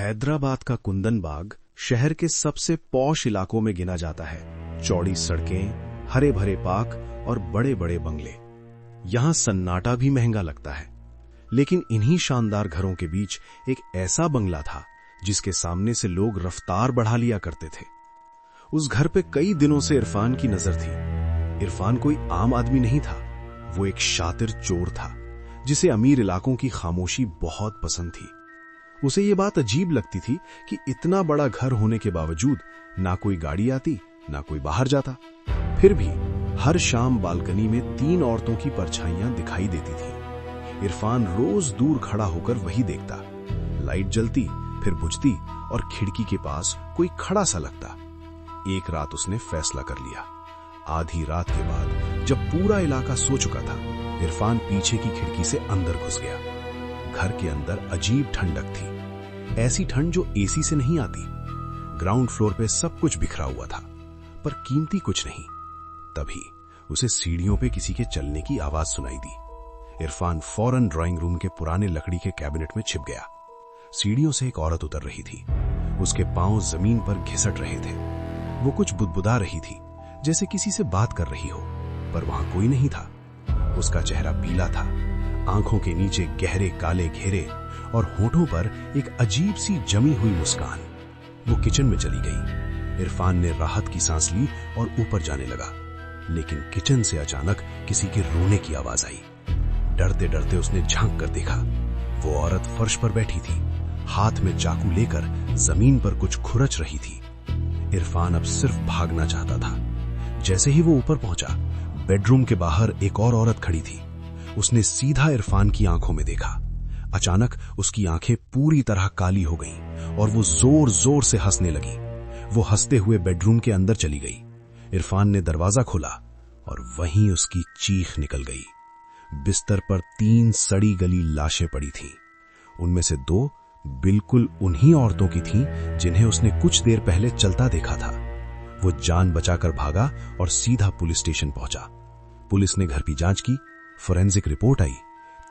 हैदराबाद का कुंदन बाग शहर के सबसे पॉश इलाकों में गिना जाता है। चौड़ी सड़कें, हरे भरे पार्क और बड़े बड़े बंगले। यहां सन्नाटा भी महंगा लगता है। लेकिन इन्हीं शानदार घरों के बीच एक ऐसा बंगला था जिसके सामने से लोग रफ्तार बढ़ा लिया करते थे। उस घर पे कई दिनों से इरफान की नजर थी। इरफान कोई आम आदमी नहीं था, वो एक शातिर चोर था जिसे अमीर इलाकों की खामोशी बहुत पसंद थी। उसे ये बात अजीब लगती थी कि इतना बड़ा घर होने के बावजूद ना कोई गाड़ी आती, ना कोई बाहर जाता। फिर भी हर शाम बालकनी में 3 औरतों की परछाइयां दिखाई देती थी। इरफान रोज दूर खड़ा होकर वही देखता। लाइट जलती, फिर बुझती और खिड़की के पास कोई खड़ा सा लगता। एक रात उसने फैसला कर लिया। आधी रात के बाद जब पूरा इलाका सो चुका था, इरफान पीछे की खिड़की से अंदर घुस गया। घर के अंदर अजीब ठंडक थी, ऐसी ठंड जो एसी से नहीं आती। ग्राउंड फ्लोर पे सब कुछ बिखरा हुआ था, पर कीमती कुछ नहीं। तभी उसे सीढ़ियों पे किसी के चलने की आवाज सुनाई दी। इरफान फौरन ड्राइंग रूम के पुराने लकड़ी के कैबिनेट में छिप गया। सीढ़ियों से एक औरत उतर रही थी। उसके पांव जमीन पर घिसट रहे थे। वो कुछ बुदबुदा रही थी, जैसे किसी से बात कर रही हो, पर वहां कोई नहीं था। उसका चेहरा पीला था, आंखों के नीचे गहरे काले घेरे और होठों पर एक अजीब सी जमी हुई मुस्कान। वो किचन में चली गई। इरफान ने राहत की सांस ली और ऊपर जाने लगा, लेकिन किचन से अचानक किसी के रोने की आवाज आई। डरते डरते उसने झांक कर देखा। वो औरत फर्श पर बैठी थी, हाथ में चाकू लेकर जमीन पर कुछ खुरच रही थी। इरफान अब सिर्फ भागना चाहता था। जैसे ही वो ऊपर पहुंचा, बेडरूम के बाहर एक और औरत खड़ी थी। उसने सीधा इरफान की आंखों में देखा। अचानक उसकी आंखें पूरी तरह काली हो गईं और वो जोर जोर से हंसने लगी। वो हंसते हुए बेडरूम के अंदर चली गई। इरफान ने दरवाजा खोला और वहीं उसकी चीख निकल गई। बिस्तर पर 3 सड़ी गली लाशें पड़ी थीं। उनमें से 2 बिल्कुल उन्हीं औरतों की थीं जिन्हें उसने कुछ देर पहले चलता देखा था। वो जान बचाकर भागा और सीधा पुलिस स्टेशन पहुंचा। पुलिस ने घर की जांच की। फोरेंसिक रिपोर्ट आई।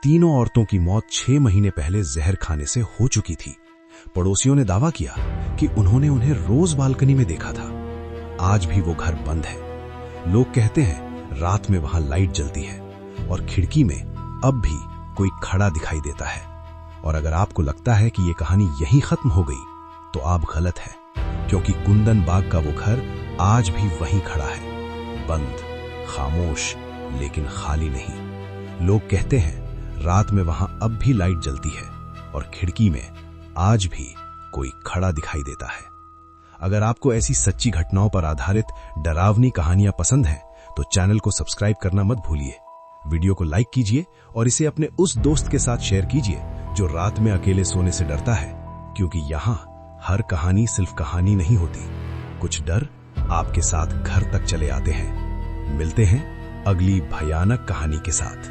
तीनों औरतों की मौत 6 महीने पहले जहर खाने से हो चुकी थी। पड़ोसियों ने दावा किया कि उन्होंने उन्हें रोज बालकनी में देखा था। आज भी वो घर बंद है। लोग कहते हैं रात में वहां लाइट जलती है और खिड़की में अब भी कोई खड़ा दिखाई देता है। और अगर आपको लगता है कि ये कहानी यहीं खत्म हो गई, तो आप गलत है, क्योंकि कुंदन बाग का वो घर आज भी वहीं खड़ा है, बंद, खामोश, लेकिन खाली नहीं। लोग कहते हैं रात में वहां अब भी लाइट जलती है और खिड़की में आज भी कोई खड़ा दिखाई देता है। अगर आपको ऐसी सच्ची घटनाओं पर आधारित डरावनी कहानियां पसंद हैं, तो चैनल को सब्सक्राइब करना मत भूलिए। वीडियो को लाइक कीजिए और इसे अपने उस दोस्त के साथ शेयर कीजिए जो रात में अकेले सोने से डरता है, क्योंकि यहां हर कहानी सिर्फ कहानी नहीं होती। कुछ डर आपके साथ घर तक चले आते हैं। मिलते हैं अगली भयानक कहानी के साथ।